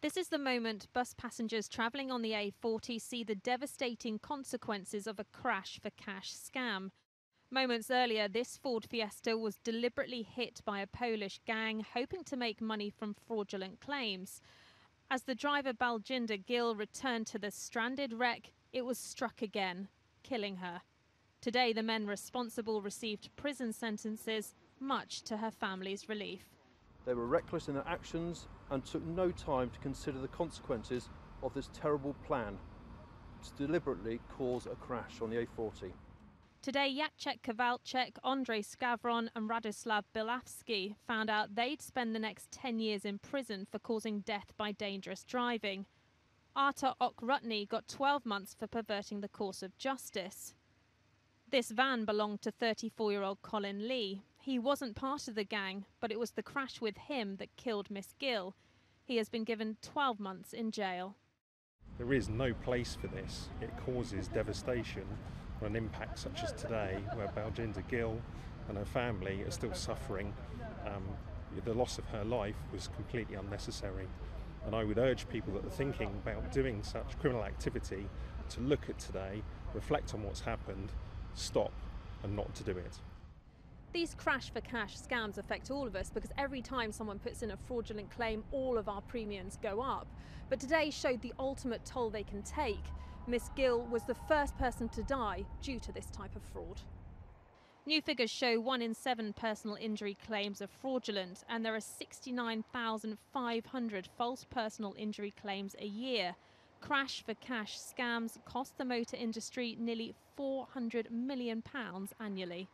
This is the moment bus passengers travelling on the A40 see the devastating consequences of a crash for cash scam. Moments earlier, this Ford Fiesta was deliberately hit by a Polish gang hoping to make money from fraudulent claims. As the driver Baljinder Gill returned to the stranded wreck, it was struck again, killing her. Today, the men responsible received prison sentences, much to her family's relief. They were reckless in their actions and took no time to consider the consequences of this terrible plan to deliberately cause a crash on the A40. Today, Jacek Kowalczyk, Andrzez, Skowron and Radoslaw Bielawski found out they'd spend the next 10 years in prison for causing death by dangerous driving. Artur Okrutny got 12 months for perverting the course of justice. This van belonged to 34-year-old Colin Lee. He wasn't part of the gang, but it was the crash with him that killed Miss Gill. He has been given 12 months in jail. There is no place for this. It causes devastation on an impact such as today, where Baljinder Gill and her family are still suffering. The loss of her life was completely unnecessary. And I would urge people that are thinking about doing such criminal activity to look at today, reflect on what's happened, stop and not to do it. These crash for cash scams affect all of us because every time someone puts in a fraudulent claim, all of our premiums go up. But today showed the ultimate toll they can take. Miss Gill was the first person to die due to this type of fraud. New figures show 1 in 7 personal injury claims are fraudulent, and there are 69,500 false personal injury claims a year. Crash for cash scams cost the motor industry nearly £400 million annually.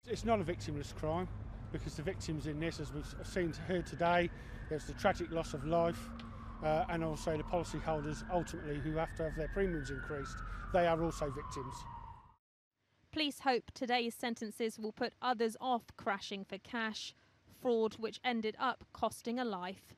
It's not a victimless crime because the victims in this, as we've seen here today, there's the tragic loss of life and also the policyholders ultimately who have to have their premiums increased. They are also victims. Police hope today's sentences will put others off crashing for cash, fraud which ended up costing a life.